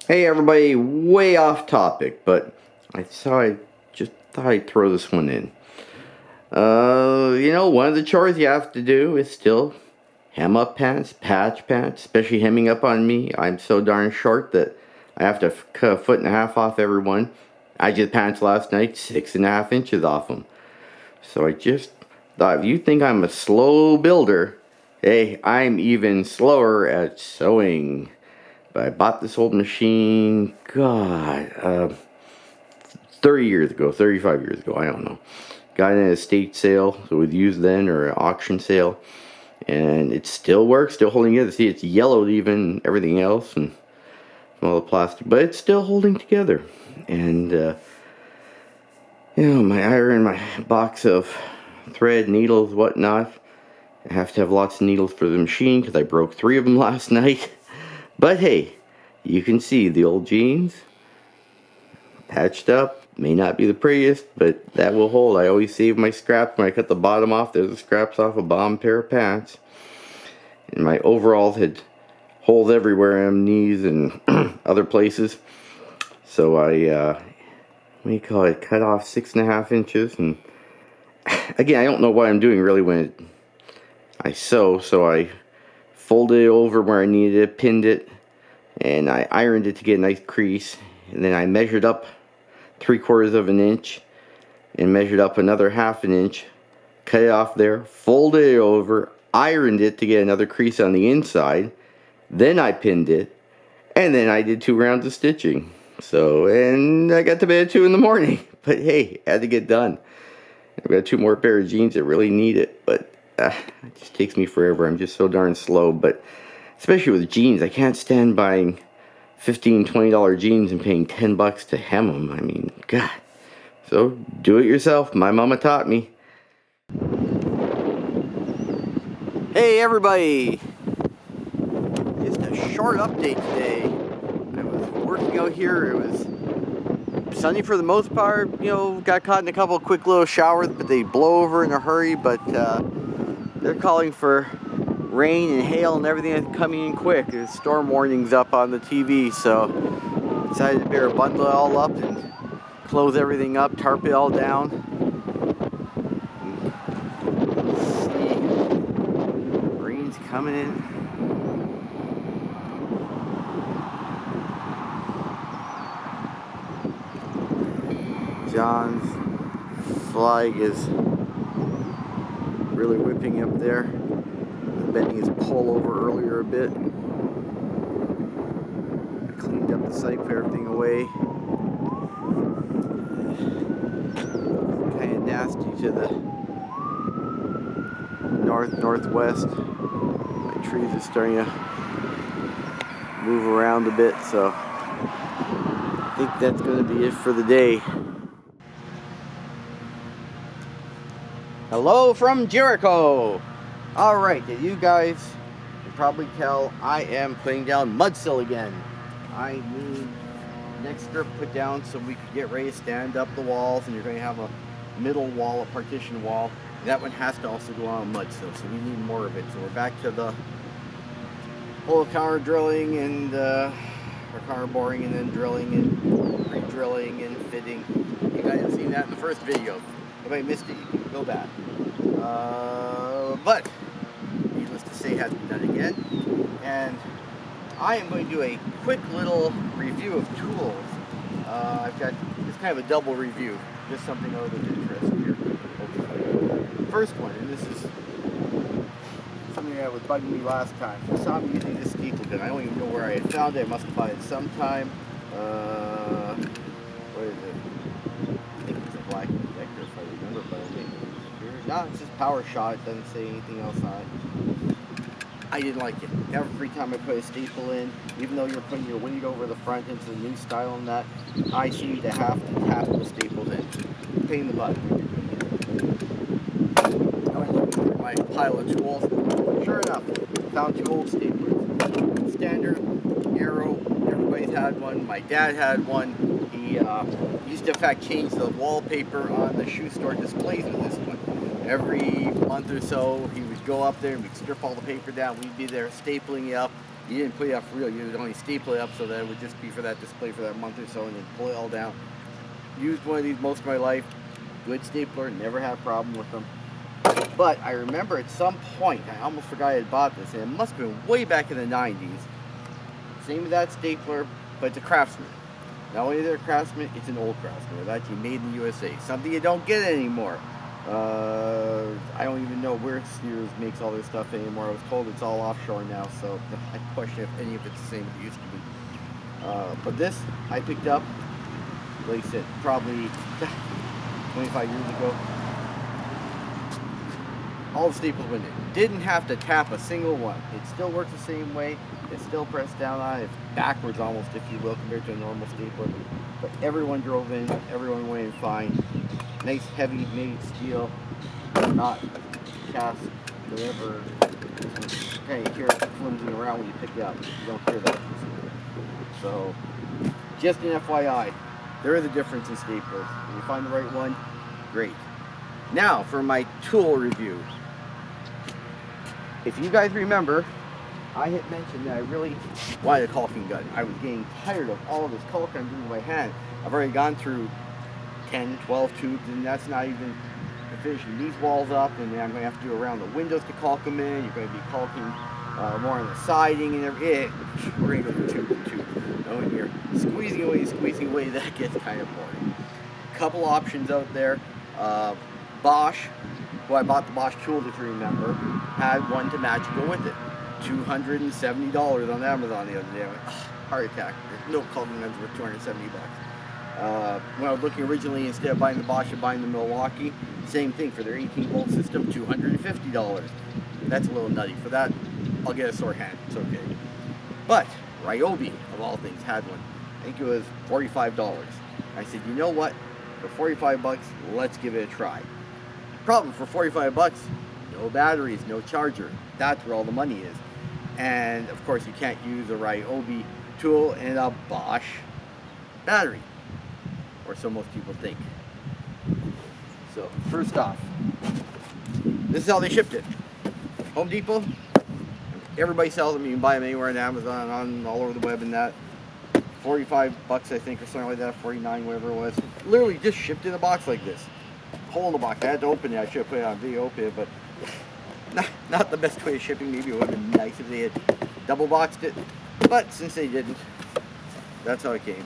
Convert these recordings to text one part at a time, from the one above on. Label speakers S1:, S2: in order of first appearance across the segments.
S1: Hey everybody, way off topic, but I just thought I'd throw this one in. One of the chores you have to do is still hem up pants, patch pants, especially hemming up on me. I'm so darn short that I have to cut a foot and a half off every one. I just pants last night, 6.5 inches off them. So I just thought, if you think I'm a slow builder, hey, I'm even slower at sewing. But I bought this old machine, 30 years ago, 35 years ago, I don't know. Got it in an estate sale, so it was used then, or an auction sale. And it still works, still holding together. See, it's yellowed even, everything else, and all the plastic, but it's still holding together. And, my iron, my box of thread, needles, whatnot. I have to have lots of needles for the machine, because I broke 3 of them last night. But hey, you can see the old jeans, patched up, may not be the prettiest, but that will hold. I always save my scraps when I cut the bottom off. There's the scraps off a bottom pair of pants. And my overalls had holes everywhere on knees and other places. So I, cut off 6.5 inches. And again, I don't know what I'm doing really when I sew, so I folded it over where I needed it, pinned it, and I ironed it to get a nice crease. And then I measured up 3/4 of an inch and measured up another 1/2 inch, cut it off there, folded it over, ironed it to get another crease on the inside. Then I pinned it, and then I did 2 rounds of stitching. So, and I got to bed at 2 in the morning. But hey, had to get done. I've got 2 more pair of jeans that really need it, but it just takes me forever. I'm just so darn slow. But especially with jeans, I can't stand buying $15, $20 jeans and paying $10 to hem them. I mean, God. So do it yourself. My mama taught me. Hey everybody! Just a short update today. I was working out here. It was sunny for the most part. Got caught in a couple of quick little showers, but they blow over in a hurry. But they're calling for rain and hail and everything coming in quick. There's storm warnings up on the TV, so decided to better bundle it all up and close everything up, tarp it all down. See, rain's coming in. John's flag is really whipping up there. Bending his pole over earlier a bit. I cleaned up the site, put everything away. Kind of nasty to the northwest. My trees are starting to move around a bit, so I think that's going to be it for the day. Hello from Jericho! Alright, you guys can probably tell I am putting down mud sill again. I need next strip put down so we can get ready to stand up the walls, and you're going to have a middle wall, a partition wall. That one has to also go on mud sill, so we need more of it. So we're back to the whole counter drilling and or counter boring, and then drilling and re-drilling and fitting. You guys have seen that in the first video. If I missed it, you can go back. But needless to say, it has to be done again. And I am going to do a quick little review of tools. I've got, it's kind of a double review, just something out of interest here. First one, and this is something that was bugging me last time. You saw me using this staple gun. I don't even know where I had found it. I must have bought it sometime. What is it? I think it's a black Vector if I remember, but I think no, it's just power shot. It doesn't say anything else on it. I didn't like it. Every time I put a staple in, even though you're putting your weight over the front into the new style and that, I seem to have to tap the staples in. Pain in the butt. I went looking through my pile of tools. Sure enough, found 2 old staplers. Standard, Arrow, everybody's had one. My dad had one. He used to in fact change the wallpaper on the shoe store displays with this one. Every month or so he would go up there and we'd strip all the paper down. We'd be there stapling it up. You didn't put it up for real. You would only staple it up so that it would just be for that display for that month or so, and then pull it all down. Used one of these most of my life. Good stapler. Never had a problem with them. But I remember at some point, I almost forgot I had bought this, and it must have been way back in the 90s. Same with that stapler, but it's a Craftsman. Not only is it a Craftsman, it's an old Craftsman. It's actually made in the USA. Something you don't get anymore. I don't even know where Sears makes all this stuff anymore. I was told it's all offshore now, so I question if any of it's the same as it used to be. But this I picked up, like I said, probably 25 years ago. All the staples went in. Didn't have to tap a single one. It still works the same way. It's still pressed down on it. It's backwards almost, if you will, compared to a normal stapler. But everyone drove in. Everyone went in fine. Nice heavy made steel. Not cast, whatever. Okay, you hear it flimsing around when you pick it up. You don't hear that. So, just an FYI, there is a difference in staplers. When you find the right one, great. Now, for my tool review. If you guys remember, I had mentioned that I really wanted a caulking gun. I was getting tired of all of this caulk I'm doing with my hand. I've already gone through 10, 12 tubes, and that's not even finishing these walls up, and then I'm going to have to do around the windows to caulk them in. You're going to be caulking more on the siding and everything. We're going to go from tube to tube. And you're squeezing away, that gets kind of boring. Couple options out there. Bosch, who I bought the Bosch tools, if you remember, had one to match and go with it. $270 on Amazon the other day. I went, oh, heart attack. There's no caulking guns worth $270. When I was looking originally, instead of buying the Bosch, and buying the Milwaukee, same thing for their 18-volt system, $250. That's a little nutty. For that, I'll get a sore hand. It's okay. But Ryobi, of all things, had one. I think it was $45. I said, you know what? For $45, let's give it a try. Problem for $45, no batteries, no charger. That's where all the money is. And of course, you can't use a Ryobi tool in a Bosch battery, or so most people think. So first off, this is how they shipped it. Home Depot. Everybody sells them. You can buy them anywhere on Amazon, on all over the web, and that. $45, I think, or something like that. 49, whatever it was. Literally just shipped in a box like this. Hole in the box. I had to open it. I should have put it on video, open it, but not the best way of shipping. Maybe it would have been nice if they had double boxed it, but since they didn't, that's how it came.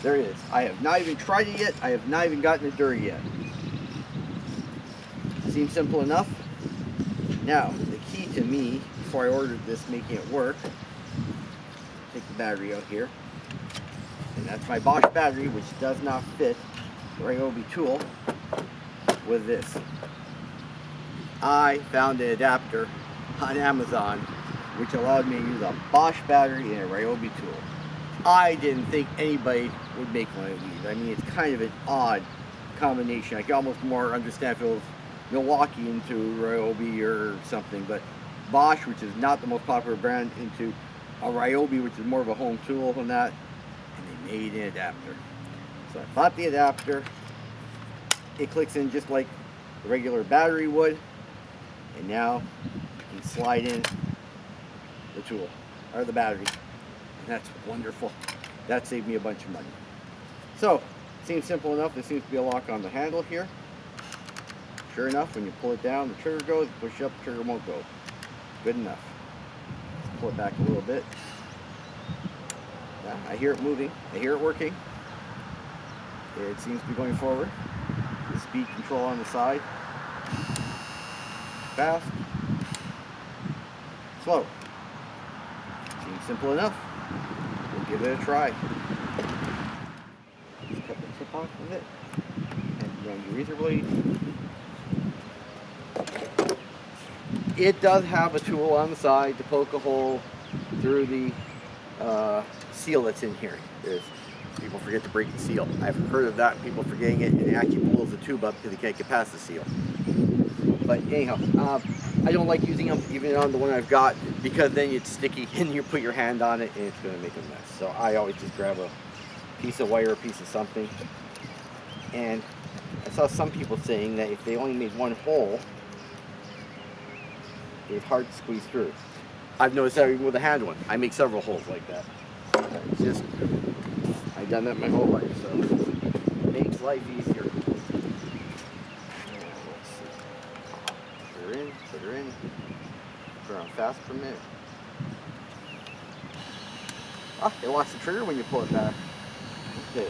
S1: There it is. I have not even tried it yet. I have not even gotten it dirty yet. Seems simple enough. Now, the key to me, before I ordered this, making it work, take the battery out here. And that's my Bosch battery, which does not fit the Ryobi tool with this. I found an adapter on Amazon which allowed me to use a Bosch battery and a Ryobi tool. I didn't think anybody would make one of these. I mean, it's kind of an odd combination. I can almost more understand if it was Milwaukee into Ryobi or something, but Bosch, which is not the most popular brand, into a Ryobi, which is more of a home tool than that, and they made an adapter. So I bought the adapter. It clicks in just like the regular battery would, and now you can slide in the tool, or the battery, and that's wonderful. That saved me a bunch of money. So, seems simple enough. There seems to be a lock on the handle here. Sure enough, when you pull it down, the trigger goes. Push up, the trigger won't go. Good enough. Let's pull it back a little bit. Yeah, I hear it moving. I hear it working. It seems to be going forward. The speed control on the side. Fast. Slow. Seems simple enough. We'll give it a try. Just cut the tip off of it. And run your razor blade. It does have a tool on the side to poke a hole through the seal that's in here. People forget to break the seal. I've heard of that, people forgetting it, and it actually pulls the tube up because they can't get past the seal. But anyhow, I don't like using them even on the one I've got, because then it's sticky and you put your hand on it and it's going to make a mess. So I always just grab a piece of wire, a piece of something, And I saw some people saying that if they only made one hole, it was hard to squeeze through. I've noticed that even with a hand one. I make several holes like that. It's just, I've done that my whole life, so it makes life easier. Let's see. Put her in, put her in. Put her on fast for a minute. Ah, it locks the trigger when you pull it back. Okay.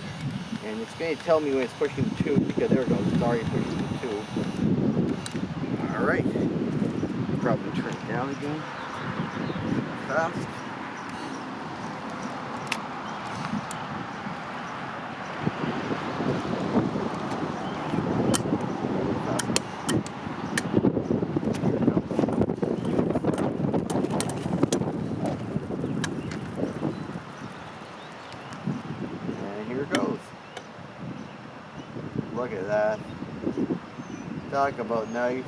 S1: And it's going to tell me when it's pushing the tube, because there it goes, it's already pushing the tube. Alright. Probably turn it down again. Fast. And here it goes. Look at that. Talk about nice.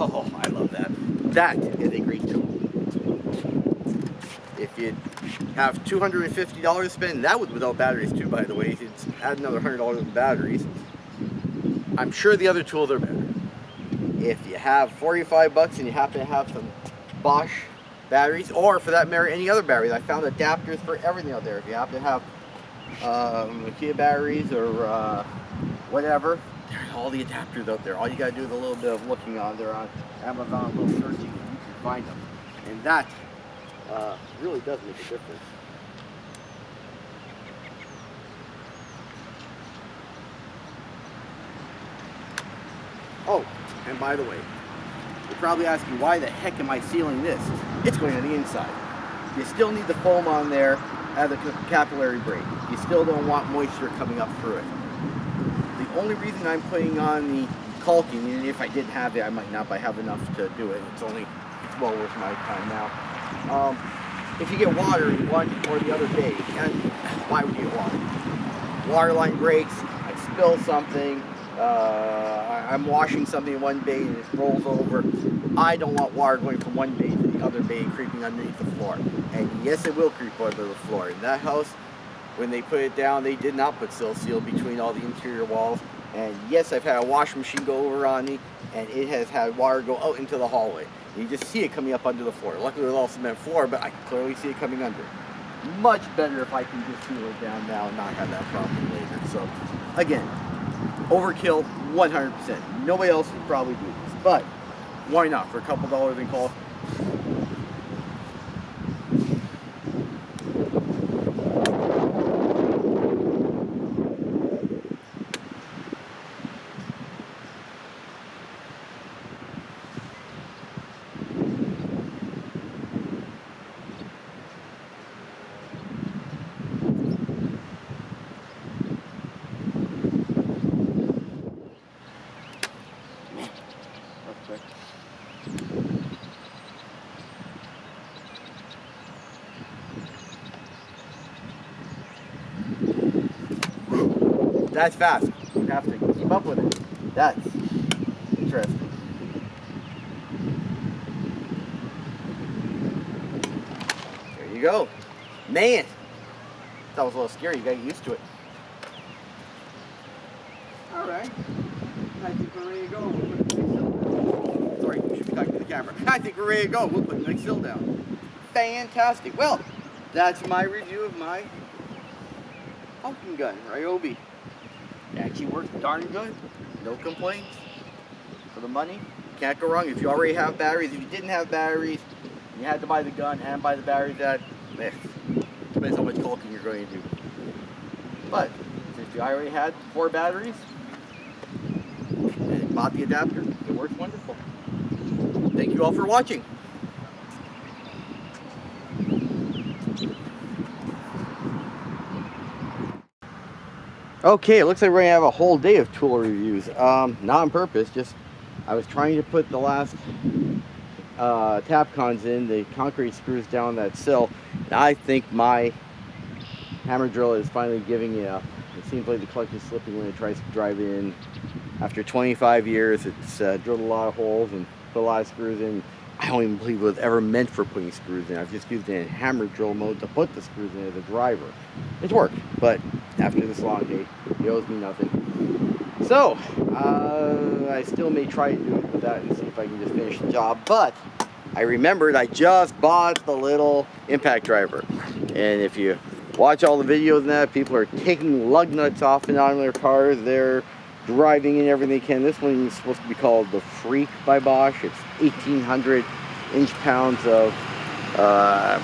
S1: Oh, I love that. That is a great tool. If you have $250 to spend, that was without batteries too, by the way. It's add another $100 with batteries. I'm sure the other tools are better. If you have 45 bucks and you happen to have some Bosch batteries, or for that matter, any other batteries, I found adapters for everything out there. If you happen to have Nokia batteries or whatever, there's all the adapters out there. All you gotta do is a little bit of looking on there on Amazon, a little searching, and you can find them. And that really does make a difference. Oh, and by the way, you're probably asking, why the heck am I sealing this? It's going on the inside. You still need the foam on there as a capillary break. You still don't want moisture coming up through it. The only reason I'm putting on the caulking, and if I didn't have it, I might not have enough to do it. It's well worth my time now. If you get water in one or the other bay, and why would you get water? Water line breaks, I spill something, I'm washing something in one bay and it rolls over. I don't want water going from one bay to the other bay and creeping underneath the floor. And yes, it will creep under the floor. In that house, when they put it down, they did not put sill seal between all the interior walls. And yes, I've had a washing machine go over on me, and it has had water go out into the hallway. You just see it coming up under the floor. Luckily, it's all cement floor, but I can clearly see it coming under. Much better if I can just seal it down now and not have that problem later. So, again, overkill 100%. Nobody else would probably do this, but why not for a couple dollars in cost? That's fast. You have to keep up with it. That's interesting. There you go. Man, that was a little scary. You got to get used to it. All right. I think we're ready to go. We'll put the next sill down. Sorry, you should be talking to the camera. I think we're ready to go. We'll put the next sill down. Fantastic. Well, that's my review of my caulking gun, Ryobi. It actually works darn good. No complaints. For the money, can't go wrong. If you already have batteries, if you didn't have batteries, you had to buy the gun and buy the batteries, that depends how much caulking you're going to do. But since you already had 4 batteries and bought the adapter, it works wonderful. Thank you all for watching. Okay, it looks like we're gonna have a whole day of tool reviews. Not on purpose, just I was trying to put the last Tapcons in, the concrete screws down that sill, and I think my hammer drill is finally giving it up. It seems like the clutch is slipping when it tries to drive in. After 25 years, it's drilled a lot of holes and put a lot of screws in. I don't even believe it was ever meant for putting screws in. I've just used it in hammer drill mode to put the screws in as a driver. It's worked, but after this long day, it owes me nothing. So, I still may try to do it with that and see if I can just finish the job, but I remembered I just bought the little impact driver. And if you watch all the videos and that, people are taking lug nuts off and on their cars. They're driving in everything they can. This one is supposed to be called the Freak by Bosch. It's 1,800 inch-pounds of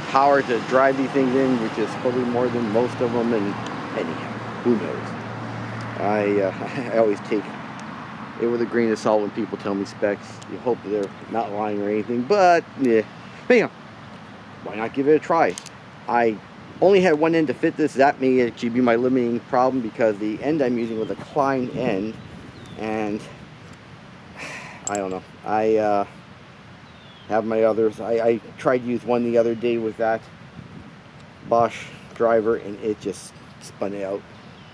S1: power to drive these things in, which is probably more than most of them. And anyhow, who knows? I always take it with a grain of salt when people tell me specs. You hope that they're not lying or anything, but yeah. Anyhow, why not give it a try? I only had one end to fit this. That may actually be my limiting problem because the end I'm using was a Klein end, and I don't know. I have my others. I tried to use one the other day with that Bosch driver, and it just spun it out.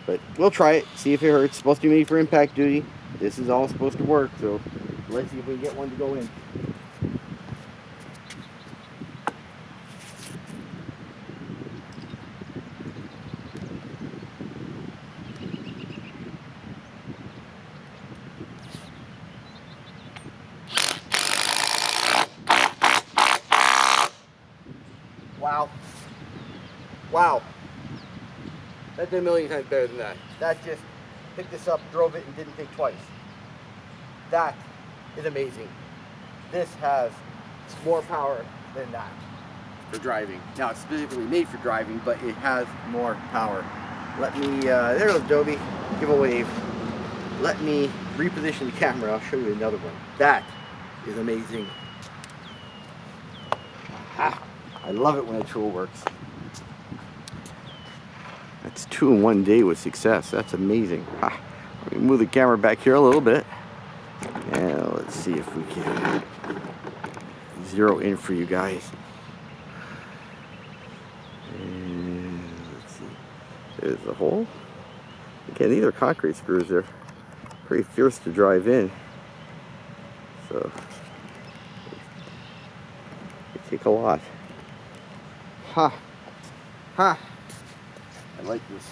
S1: But we'll try it, see if it hurts. It's supposed to be made for impact duty. This is all supposed to work, so let's see if we can get one to go in. Wow. Wow. That did a million times better than that. That just picked this up, drove it, and didn't think twice. That is amazing. This has more power than that for driving. Now, it's specifically made for driving, but it has more power. Let me, there's Adobe, give a wave. Let me reposition the camera. I'll show you another one. That is amazing. Aha. I love it when a tool works. That's 2 in 1 day with success. That's amazing. Let me move the camera back here a little bit. And let's see if we can zero in for you guys. And let's see. There's the hole. Again, these are concrete screws. They're pretty fierce to drive in. So they take a lot. Ha! Ha! I like this.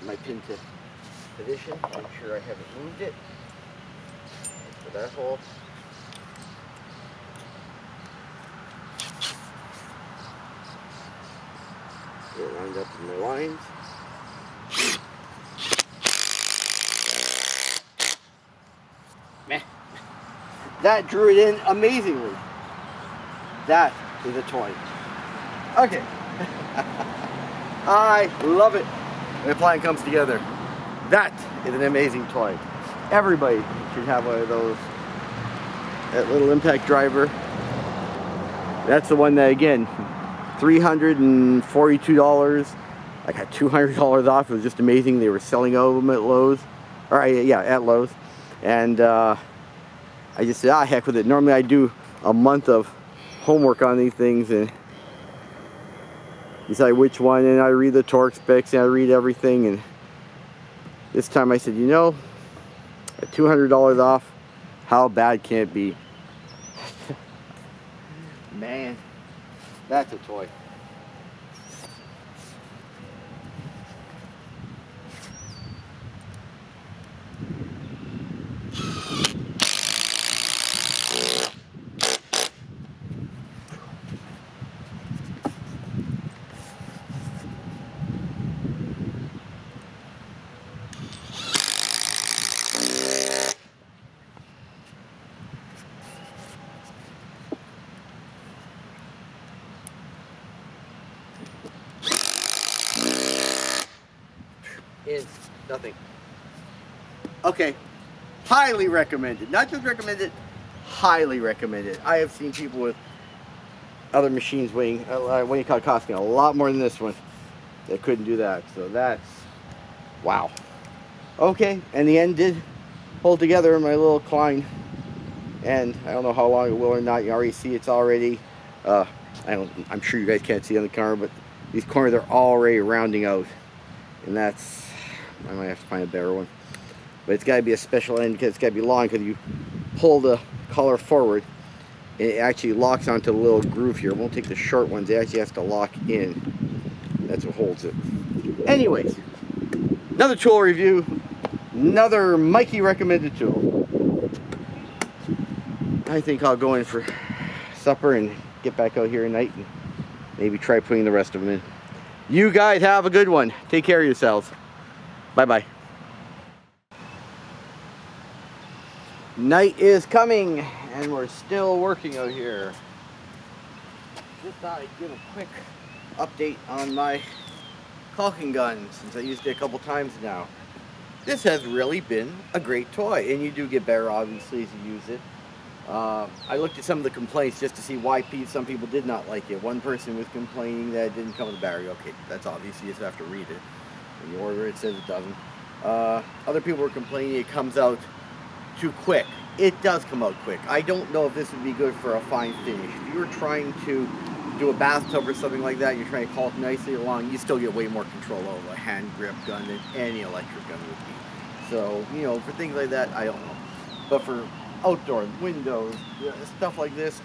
S1: My pin to position. Make sure I haven't moved it. For that hole. Get it lined up in my lines. Meh. That drew it in amazingly. That is a toy. Okay. I love it when a plan comes together. That is an amazing toy. Everybody should have one of those. That little impact driver. That's the one that, again, $342. I got $200 off. It was just amazing. They were selling out of them at Lowe's. At Lowe's. And I just said, heck with it. Normally I do a month of homework on these things and decide which one, and I read the torque specs and I read everything, and this time I said, you know, at $200 off, how bad can it be? Man, that's a toy. Is nothing. Okay, highly recommended. Not just recommended, highly recommended. I have seen people with other machines weighing, costing a lot more than this one that couldn't do that. So that's, wow. Okay, and the end did hold together in my little Klein. And I don't know how long it will or not. You already see it's already, I'm sure you guys can't see on the camera, but these corners are already rounding out, and that's, I might have to find a better one. But it's got to be a special end because it's got to be long, because you pull the collar forward, it actually locks onto the little groove here. It won't take the short ones, it actually has to lock in. That's what holds it. Anyways, another tool review, another Mikey recommended tool. I think I'll go in for supper and get back out here tonight and maybe try putting the rest of them in. You guys have a good one. Take care of yourselves. Bye-bye. Night is coming and we're still working out here. Just thought I'd give a quick update on my caulking gun since I used it a couple times now. This has really been a great toy, and you do get better obviously as you use it. I looked at some of the complaints just to see why some people did not like it. One person was complaining that it didn't come with a battery. Okay, that's obvious, you just have to read it. When you order it, it says it doesn't. Other people were complaining it comes out too quick. It does come out quick. I don't know if this would be good for a fine finish. If you were trying to do a bathtub or something like that, you're trying to caulk nicely along, you still get way more control over a hand grip gun than any electric gun would be. So, you know, for things like that, I don't know. But for outdoor windows, stuff like this,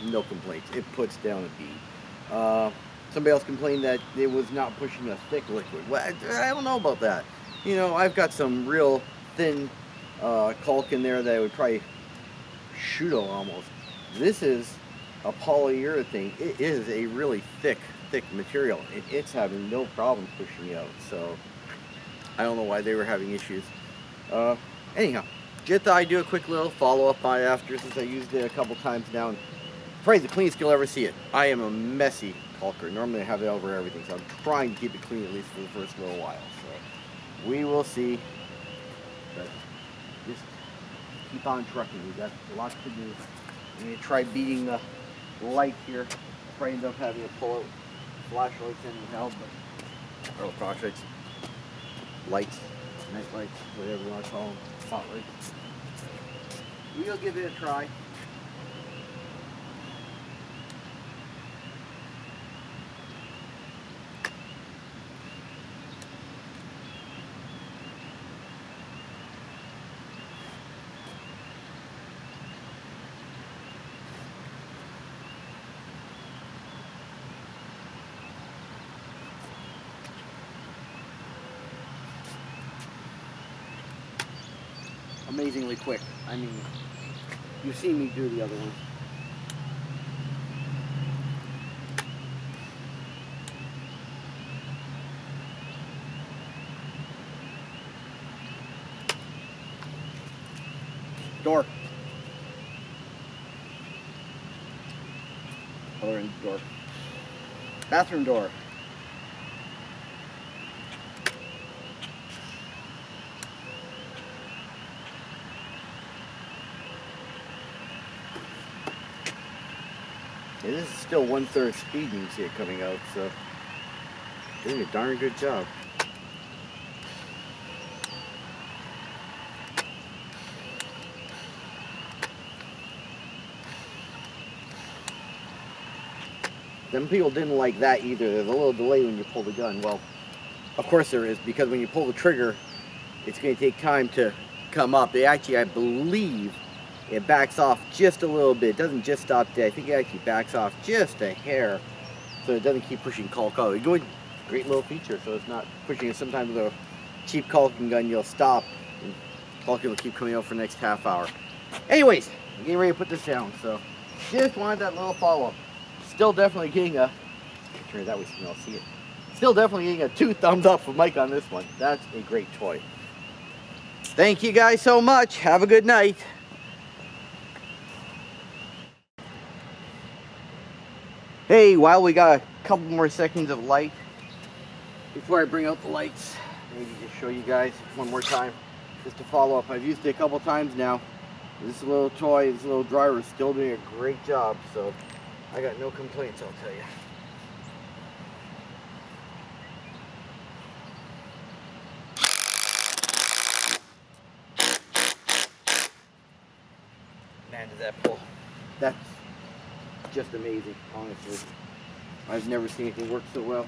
S1: no complaints. It puts down a bead. Somebody else complained that it was not pushing a thick liquid. Well, I don't know about that. You know, I've got some real thin caulk in there that I would probably shoot almost. This is a polyurethane. It is a really thick material. It's having no problem pushing out. So I don't know why they were having issues. Anyhow, just thought I'd do a quick little follow-up by after, since I used it a couple times now. And probably the cleanest you'll ever see it. I am a messy caulker. Normally I have it over everything, so I'm trying to keep it clean at least for the first little while. So we will see. But just keep on trucking. We got lots to do. I'm going to try beating the light here. Probably end up having to pull out flashlights anyhow, but flashlights, lights, night lights, whatever you want to call them, spotlights. We'll give it a try. Amazingly quick. I mean, you've seen me do the other one. Door. Other end door. Bathroom door. It is still 1/3 speed, and you see it coming out, so doing a darn good job. Some people didn't like that either. There's a little delay when you pull the gun. Well, of course there is, because when you pull the trigger, it's going to take time to come up. It actually, I believe, it backs off just a little bit. It doesn't just stop dead. I think it actually backs off just a hair, so it doesn't keep pushing caulk out. It's a great little feature, so it's not pushing it. Sometimes with a cheap caulking gun, you'll stop, and caulking will keep coming out for the next half hour. Anyways, I'm getting ready to put this down, so just wanted that little follow-up. Still definitely getting a, turn it that way so you can all see it. Still definitely getting a 2 thumbs up from Mike on this one. That's a great toy. Thank you guys so much. Have a good night. Hey, while we got a couple more seconds of light before I bring out the lights, maybe just show you guys one more time, just to follow up. I've used it a couple times now. This little toy, this little driver is still doing a great job, so I got no complaints, I'll tell you. Man, does that pull. That's just amazing, honestly. I've never seen anything work so well.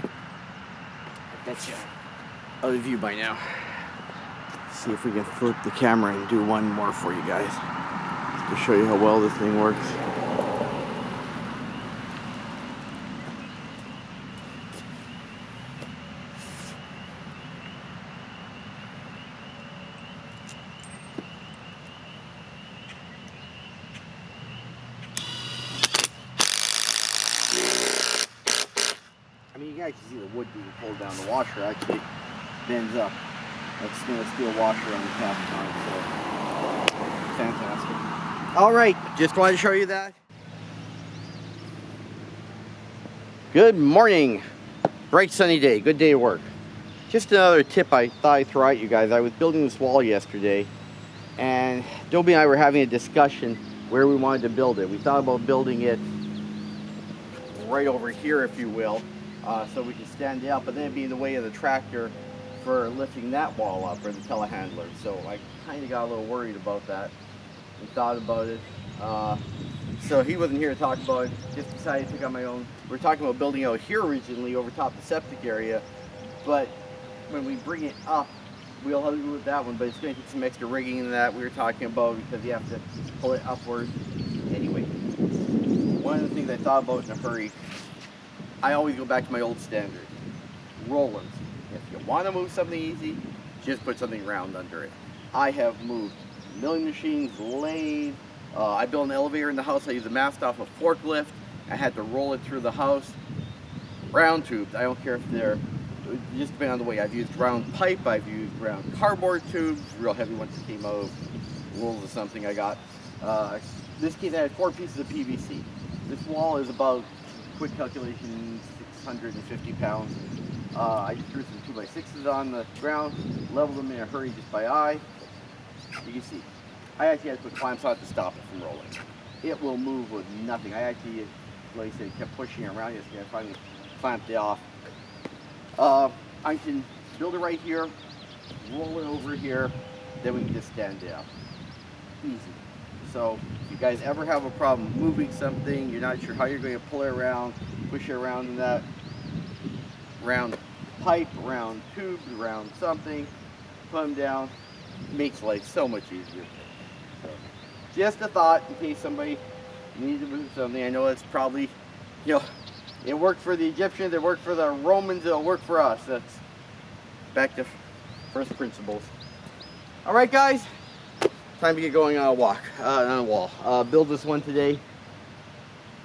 S1: I bet you out of view by now. See if we can flip the camera and do one more for you guys to show you how well this thing works. I mean, you can actually see the wood being pulled down. The washer actually bends up. That's stainless steel washer on the cap on it, so fantastic. All right, just wanted to show you that. Good morning. Bright sunny day, good day of work. Just another tip I thought I'd throw at you guys. I was building this wall yesterday, and Dobie and I were having a discussion where we wanted to build it. We thought about building it right over here, if you will, so we can stand it up, but then it'd be in the way of the tractor for lifting that wall up, or the telehandler. So I kind of got a little worried about that and thought about it. So he wasn't here to talk about it, just decided to take on my own. We were talking about building out here originally over top the septic area, but when we bring it up, we'll have to do with that one, but it's going to take some extra rigging in that we were talking about, because you have to pull it upwards. Anyway, one of the things I thought about in a hurry, I always go back to my old standard, rollers. If you want to move something easy, just put something round under it. I have moved milling machines, lathe. I built an elevator in the house. I used a mast off a forklift. I had to roll it through the house. Round tubes, I don't care if they're, just depending on the way. I've used round pipe, I've used round cardboard tubes, real heavy ones that came out of rolls of something I got. This case I had 4 pieces of PVC. This wall is about, quick calculation, 650 pounds. I just threw some 2x6s on the ground, leveled them in a hurry just by eye. You can see, I actually had to put clamps on it to stop it from rolling. It will move with nothing. I actually, like I said, kept pushing it around yesterday. I finally clamped it off. I can build it right here, roll it over here, then we can just stand it up. Easy. So if you guys ever have a problem moving something, you're not sure how you're going to pull it around, push it around in that round pipe, round tube, round something, put them down, makes life so much easier. So, just a thought in case somebody needs to move something. I know it's probably, you know, it worked for the Egyptians, it worked for the Romans, it'll work for us. That's back to first principles. All right, guys, time to get going on a walk, on a wall. Build this one today.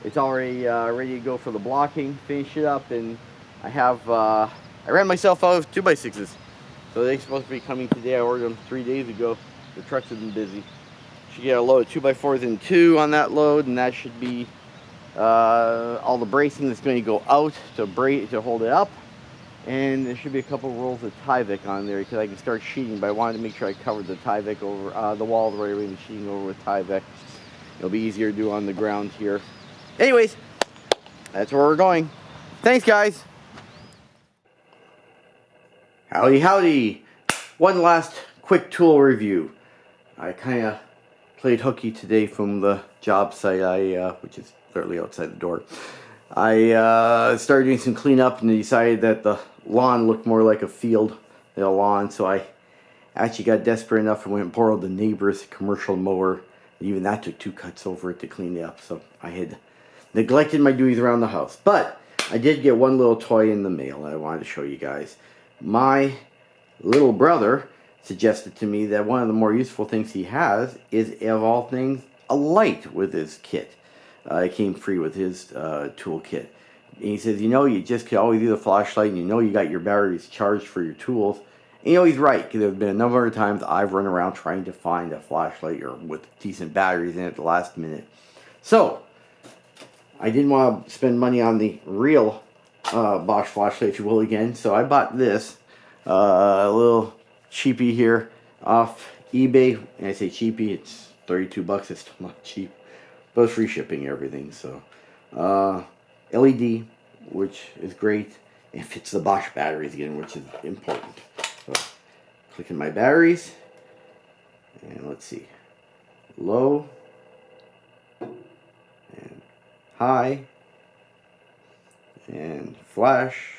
S1: It's already ready to go for the blocking. Finish it up, and I have, I ran myself out of 2x6s. So they're supposed to be coming today. I ordered them 3 days ago. The trucks have been busy. Should get a load of 2x4s and 2 on that load, and that should be all the bracing that's going to go out to hold it up. And there should be a couple rolls of Tyvek on there, because I can start sheeting, but I wanted to make sure I covered the Tyvek over the wall the right way, and sheeting over with Tyvek. It'll be easier to do on the ground here. Anyways, that's where we're going. Thanks, guys. Howdy, howdy. One last quick tool review. I kind of played hooky today from the job site, which is literally outside the door. I started doing some cleanup and decided that the lawn looked more like a field than a lawn, so I actually got desperate enough and went and borrowed the neighbor's commercial mower. Even that took 2 cuts over it to clean it up, so I had neglected my duties around the house. But I did get one little toy in the mail that I wanted to show you guys. My little brother suggested to me that one of the more useful things he has is, of all things, a light with his kit. It came free with his tool kit. And he says, you know, you just could always use a flashlight, and you know you got your batteries charged for your tools. And you know, he's right, because there's been a number of times I've run around trying to find a flashlight or with decent batteries in it at the last minute. So, I didn't want to spend money on the real Bosch flashlight, if you will, again. So I bought this, a little cheapie here off eBay. And I say cheapie, it's 32 bucks. It's still not cheap, but it's free shipping and everything. So LED, which is great. It fits the Bosch batteries again, which is important. So Click in my batteries. And let's see. Low. And high. And flash,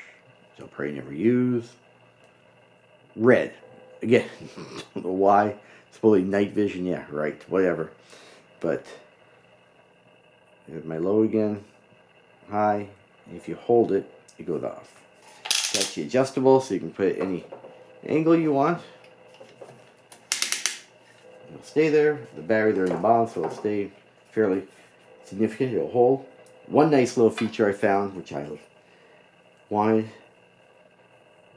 S1: which I'll probably never use. Red. Again, don't know why. It's probably night vision. Yeah, right. Whatever. But here's my low again. High. And if you hold it, it goes off. It's actually adjustable, so you can put it any angle you want. It'll stay there. The battery there in the bottom, so it'll stay fairly significant. It'll hold. One nice little feature I found, which I wanted,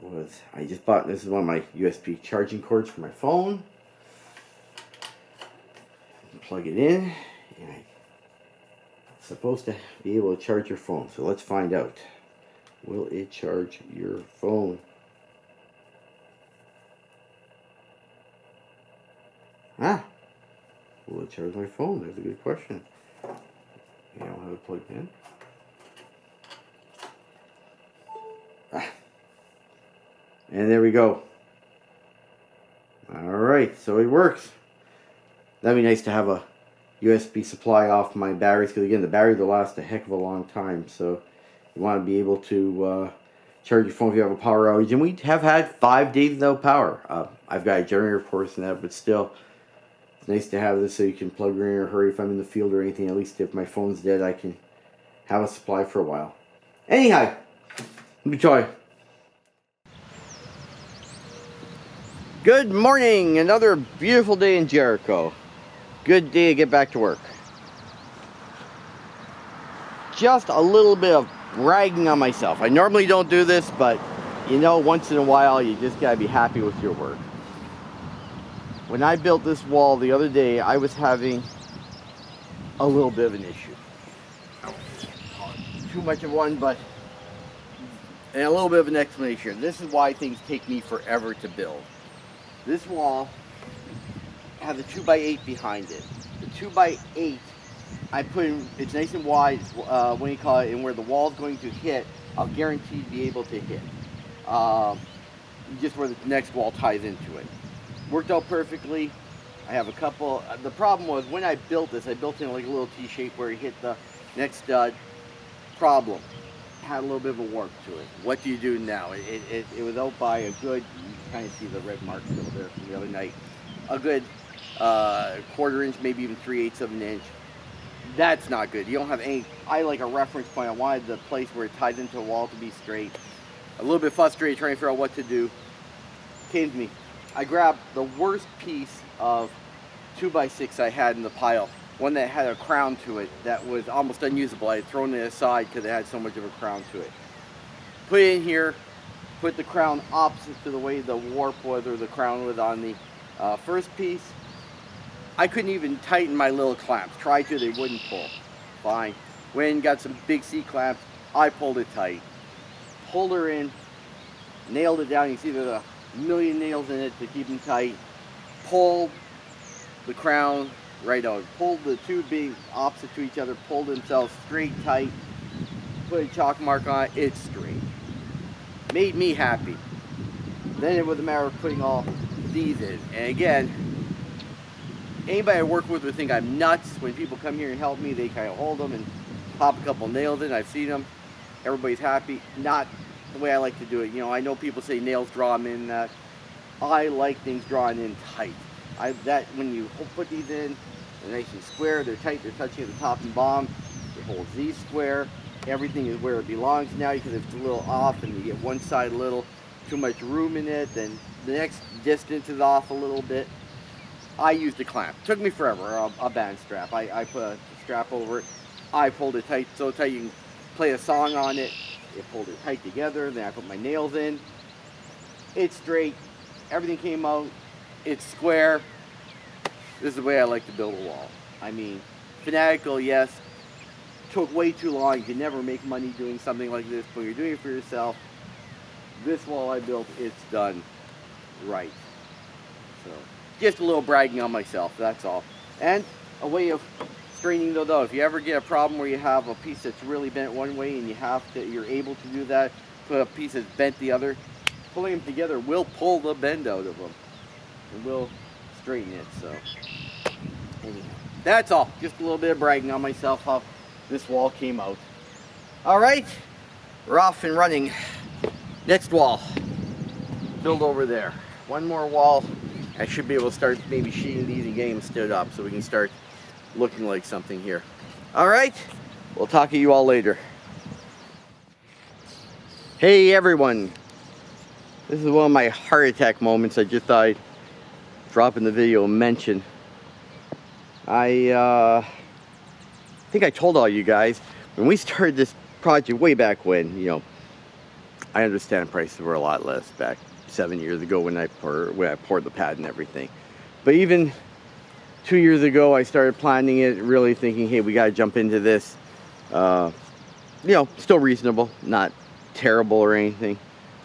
S1: was I just bought, this is one of my USB charging cords for my phone. Plug it in, and it's supposed to be able to charge your phone. So let's find out. Will it charge your phone? Will it charge my phone? That's a good question. I don't have it plugged in. And there we go. Alright, so it works. That'd be nice to have a USB supply off my batteries, because again, the battery will last a heck of a long time. So you want to be able to charge your phone if you have a power outage. And we have had 5 days without power. I've got a generator, of course, and that, but still, it's nice to have this so you can plug it in a hurry if I'm in the field or anything. At least if my phone's dead, I can have a supply for a while. Anyhow, let me try. Good morning, another beautiful day in Jericho. Good day to get back to work. Just a little bit of bragging on myself. I normally don't do this, but you know, once in a while you just gotta be happy with your work. When I built this wall the other day, I was having a little bit of an issue. Too much of one, but and a little bit of an explanation. This is why things take me forever to build. This wall has a 2x8 behind it. The 2x8, I put in, it's nice and wide, when you call it, and where the wall's going to hit, I'll guarantee to be able to hit. Just where the next wall ties into it. Worked out perfectly. I have a couple, the problem was when I built this, I built in like a little T-shape where you hit the next stud. Problem. Had a little bit of a warp to it. What do you do now? It was out by a good, you can kind of see the red mark still there from the other night, a good 1/4 inch, maybe even 3/8 of an inch. That's not good. You don't have any, I like a reference point. I wanted the place where it ties into a wall to be straight. A little bit frustrated trying to figure out what to do. Came to me. I grabbed the worst piece of 2x6 I had in the pile. One that had a crown to it that was almost unusable. I had thrown it aside because it had so much of a crown to it. Put it in here, put the crown opposite to the way the warp was or the crown was on the first piece. I couldn't even tighten my little clamps. Tried to, they wouldn't pull. Fine. Went and got some big C clamps. I pulled it tight. Pulled her in, nailed it down. You see there's a million nails in it to keep them tight. Pulled the crown right out. Pulled the two being opposite to each other, pulled themselves straight tight, put a chalk mark on it, it's straight. Made me happy. Then it was a matter of putting all these in. And again, anybody I work with would think I'm nuts. When people come here and help me, they kind of hold them and pop a couple nails in. I've seen them. Everybody's happy. Not the way I like to do it. You know, I know people say nails draw them in. I like things drawn in tight. When you put these in, they're nice and square, they're tight, they're touching at the top and bottom. It holds these square. Everything is where it belongs now, because if it's a little off and you get one side a little too much room in it, then the next distance is off a little bit. I used a clamp. Took me forever, a band strap. I put a strap over it. I pulled it tight, so tight you can play a song on it. It pulled it tight together. Then I put my nails in. It's straight. Everything came out. It's square. This is the way I like to build a wall. I mean, fanatical, yes. Took way too long. You can never make money doing something like this, but you're doing it for yourself. This wall I built, it's done right. So, just a little bragging on myself, that's all. And a way of straightening those out. If you ever get a problem where you have a piece that's really bent one way and you're able to do that, put a piece that's bent the other, pulling them together will pull the bend out of them. and we'll straighten it. So anyhow, that's all. Just a little bit of bragging on myself how this wall came out. All right, we're off and running. Next wall, build over there. One more wall. I should be able to start maybe sheeting these and getting them stood up so we can start looking like something here. All right, we'll talk to you all later. Hey everyone, this is one of my heart attack moments. I just thought I'd drop in the video and mention. I think I told all you guys when we started this project way back when, you know, I understand prices were a lot less back 7 years ago when I poured the pad and everything. But even 2 years ago, I started planning it, really thinking, hey, we got to jump into this. You know, still reasonable, not terrible or anything.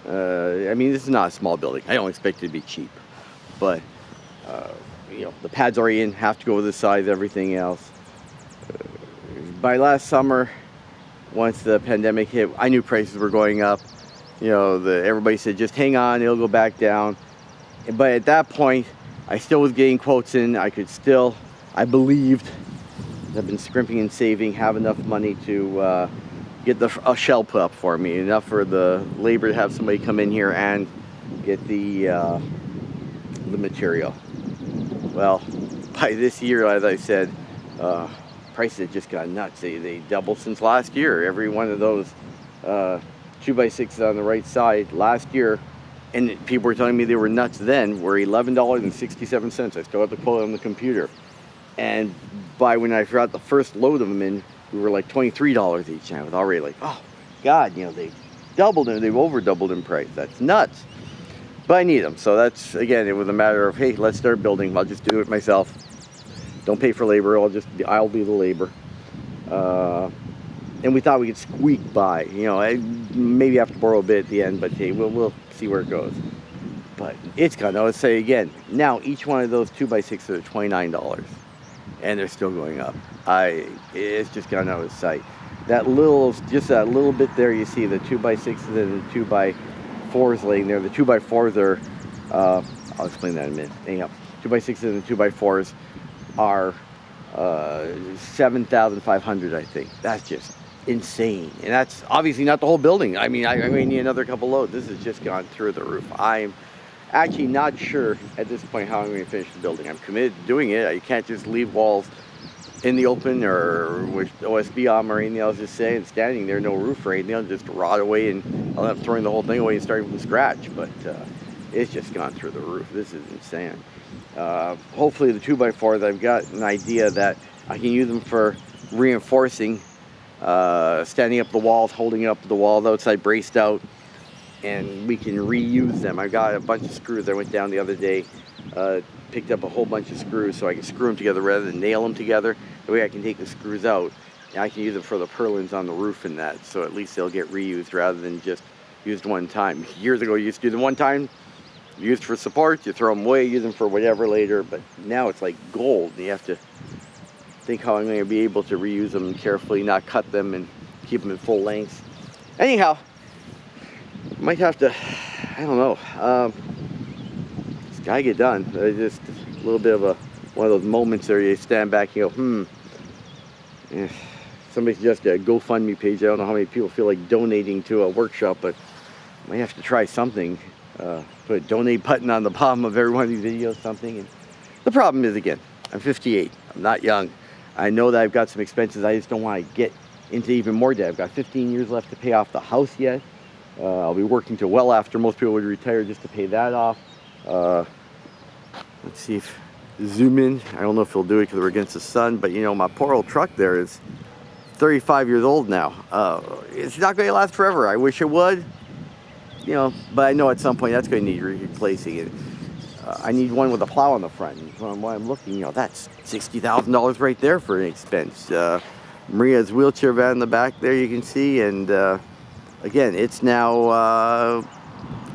S1: I mean, this is not a small building. I don't expect it to be cheap. But, you know, the pad's already in, have to go with the size, everything else. By last summer, once the pandemic hit, I knew prices were going up. You know, everybody said, just hang on, it'll go back down. But at that point, I still was getting quotes in. I could still, I believed, I've been scrimping and saving, have enough money to get a shell put up for me. Enough for the labor to have somebody come in here and get the material. Well, by this year, as I said, prices have just got nuts. They doubled since last year. Every one of those 2x6s on the right side last year, and people were telling me they were nuts then, were $11.67. I still have the quote on the computer. And by when I got the first load of them in, we were like $23 each. And I was already like, oh God, you know, they've doubled and they've over doubled in price. That's nuts. But I need them. So that's, again, it was a matter of, hey, let's start building. I'll just do it myself. Don't pay for labor. I'll be the labor. And we thought we could squeak by. You know, maybe have to borrow a bit at the end, but hey, we'll see where it goes. But it's gonna, let's say again, now each one of those 2x6s are $29. And they're still going up. It's just gone out of sight. Just that little bit there, you see the 2x6s and the 2x4s laying there. The 2x4s are, I'll explain that in a minute. Anyhow, 2x6s and the 2x4s are $7,500, I think. That's just insane. And that's obviously not the whole building. I mean, I need another couple loads. This has just gone through the roof. I'm actually not sure at this point how I'm going to finish the building. I'm committed to doing it. You can't just leave walls in the open or with OSB on or anything else, just saying, standing there, no roof or anything. They'll just rot away and I'll end up throwing the whole thing away and starting from scratch. But it's just gone through the roof. This is insane. Hopefully the 2x4s, I've got an idea that I can use them for reinforcing, standing up the walls, holding up the walls outside braced out, and we can reuse them. I got a bunch of screws. I went down the other day, picked up a whole bunch of screws so I can screw them together rather than nail them together. The way I can take the screws out, and I can use them for the purlins on the roof and that, so at least they'll get reused rather than just used one time. Years ago, you used to do them one time, used for support, you throw them away, use them for whatever later, but now it's like gold. You have to think how I'm going to be able to reuse them carefully, not cut them and keep them in full length. Anyhow, might have to, I don't know, it's gotta get done. Just a little bit of one of those moments where you stand back and you go, somebody suggested a GoFundMe page. I don't know how many people feel like donating to a workshop, but I might have to try something. Put a donate button on the bottom of every one of these videos, something. And the problem is, again, I'm 58. I'm not young. I know that I've got some expenses. I just don't want to get into even more debt. I've got 15 years left to pay off the house yet. I'll be working till well after most people would retire just to pay that off. Let's see if zoom in. I don't know if it'll do it because we're against the sun, but you know, my poor old truck there is 35 years old now. It's not going to last forever. I wish it would, you know, but I know at some point that's going to need replacing it. I need one with a plow on the front. And from what I'm looking, you know, that's $60,000 right there for an expense. Maria's wheelchair van in the back there, you can see, and again, it's now,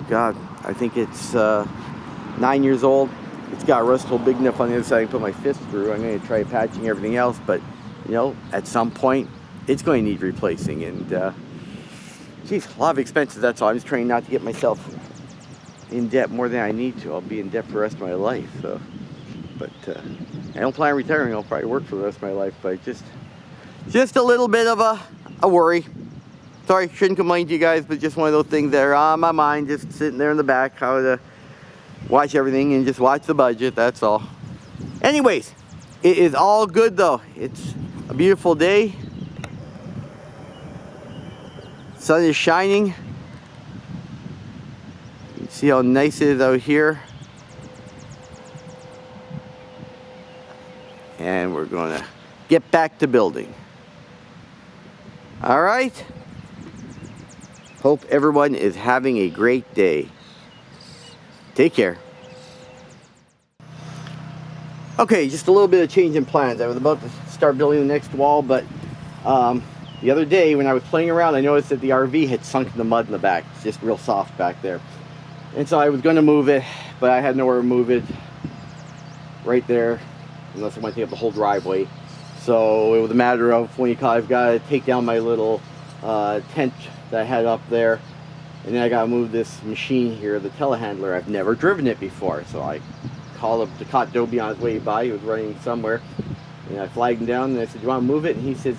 S1: God, I think it's 9 years old. It's got a rust hole big enough on the other side I can put my fist through. I'm going to try patching everything else, but, you know, at some point, it's going to need replacing. And, geez, a lot of expenses, that's all. I'm just trying not to get myself in debt more than I need to. I'll be in debt for the rest of my life. So, but I don't plan on retiring. I'll probably work for the rest of my life. But just a little bit of a worry. Sorry, shouldn't complain to you guys, but just one of those things that are on my mind, just sitting there in the back, how to watch everything and just watch the budget, that's all. Anyways, it is all good though. It's a beautiful day. Sun is shining. You can see how nice it is out here. And we're gonna get back to building. All right. Hope everyone is having a great day. Take care. Okay, just a little bit of change in plans. I was about to start building the next wall, but the other day when I was playing around, I noticed that the RV had sunk in the mud in the back. It's just real soft back there. And so I was going to move it, but I had nowhere to move it right there, unless I want to take up the whole driveway. So it was a matter of, I've got to take down my little tent that I had up there, and then I got to move this machine here, the telehandler. I've never driven it before, so I called up, caught Dobie on his way by. He was running somewhere, and I flagged him down, and I said, "You want to move it?" And he says,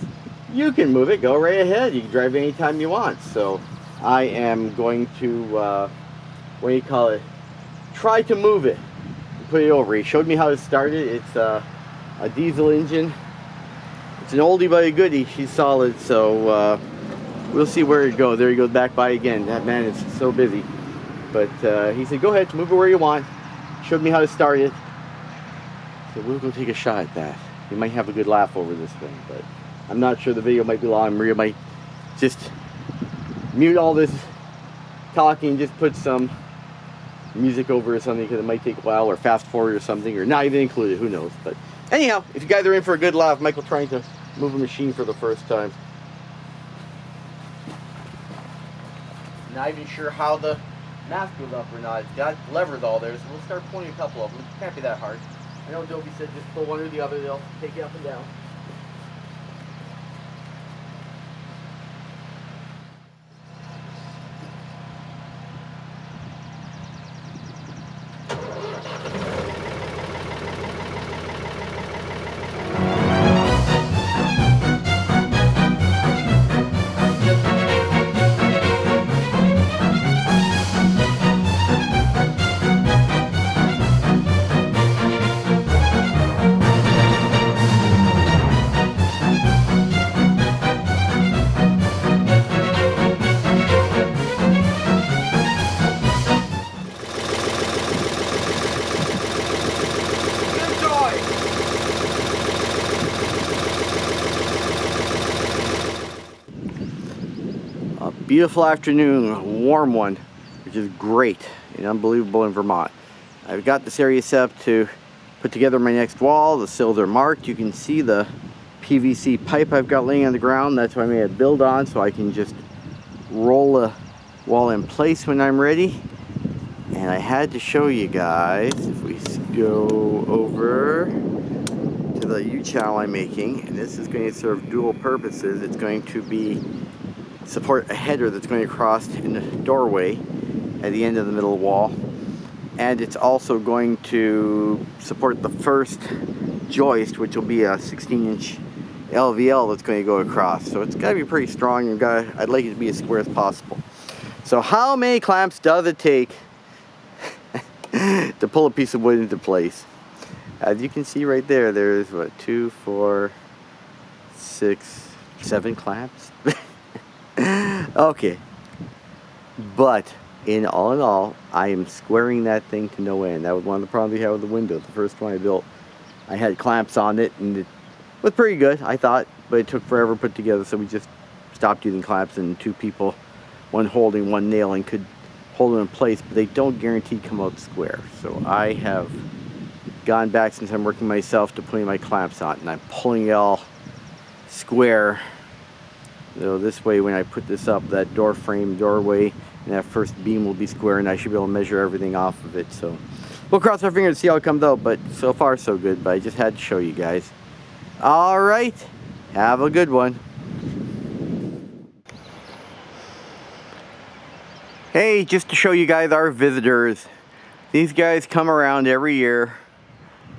S1: "You can move it, go right ahead, you can drive it anytime you want." So I am going to try to move it and put it over. He showed me how to start it. It's a diesel engine. It's an oldie but a goodie. She's solid, so we'll see where it goes. There he goes back by again. That man is so busy. But he said, "Go ahead, move it where you want." Showed me how to start it. So we'll go take a shot at that. We might have a good laugh over this thing, but I'm not sure. The video might be long. Maria might just mute all this talking and just put some music over or something, because it might take a while, or fast forward or something, or not even include it. Who knows? But anyhow, if you guys are in for a good laugh, Michael trying to move a machine for the first time. Not even sure how the mast goes up or not. It's got levers all there, so we'll start pulling a couple of them. It can't be that hard. I know Dobie said just pull one or the other, they'll take it up and down. Beautiful afternoon, warm one, which is great and unbelievable in Vermont. I've got this area set up to put together my next wall. The sills are marked. You can see the PVC pipe I've got laying on the ground. That's what I made a build on, so I can just roll the wall in place when I'm ready. And I had to show you guys, if we go over to the U-channel I'm making, and this is going to serve dual purposes. It's going to be support a header that's going across in the doorway at the end of the middle wall, and it's also going to support the first joist, which will be a 16-inch LVL that's going to go across. So it's got to be pretty strong, and I'd like it to be as square as possible. So how many clamps does it take to pull a piece of wood into place? As you can see right there, there's what, 2, 4, 6, 7 clamps. Okay, but in all, I am squaring that thing to no end. That was one of the problems we had with the window. The first one I built, I had clamps on it, and it was pretty good, I thought, but it took forever to put together, so we just stopped using clamps, and 2 people, one holding, one nailing, could hold them in place, but they don't guarantee come out square. So I have gone back, since I'm working myself, to putting my clamps on, and I'm pulling it all square. So this way, when I put this up, that door frame doorway and that first beam will be square, and I should be able to measure everything off of it. So we'll cross our fingers and see how it comes out, but so far so good. But I just had to show you guys. All right, have a good one. Hey, just to show you guys our visitors. These guys come around every year.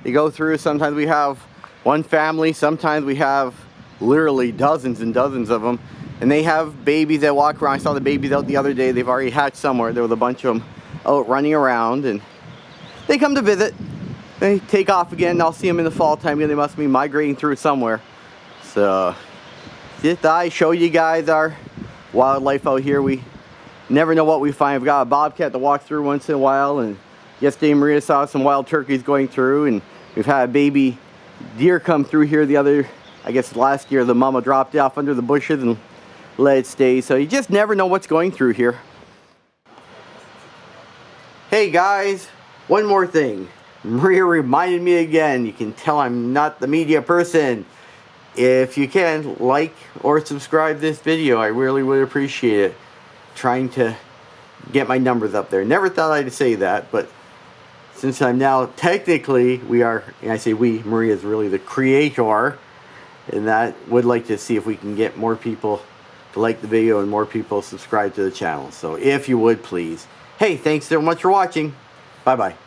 S1: They go through, sometimes we have one family, sometimes we have literally dozens and dozens of them. And they have babies that walk around. I saw the babies out the other day. They've already hatched somewhere. There was a bunch of them out running around, and they come to visit. They take off again. I'll see them in the fall time again. They must be migrating through somewhere. So just thought I'd show you guys our wildlife out here. We never know what we find. We've got a bobcat to walk through once in a while, and yesterday Maria saw some wild turkeys going through, and we've had a baby deer come through here the other, I guess last year. The mama dropped it off under the bushes and let it stay. So you just never know what's going through here. Hey guys, one more thing. Maria reminded me again, you can tell I'm not the media person. If you can, like or subscribe this video, I really would appreciate it. Trying to get my numbers up there. Never thought I'd say that, but since I'm now technically, and I say we, Maria is really the creator, and that would like to see if we can get more people to like the video and more people subscribe to the channel. So if you would please. Hey, thanks so much for watching. Bye bye.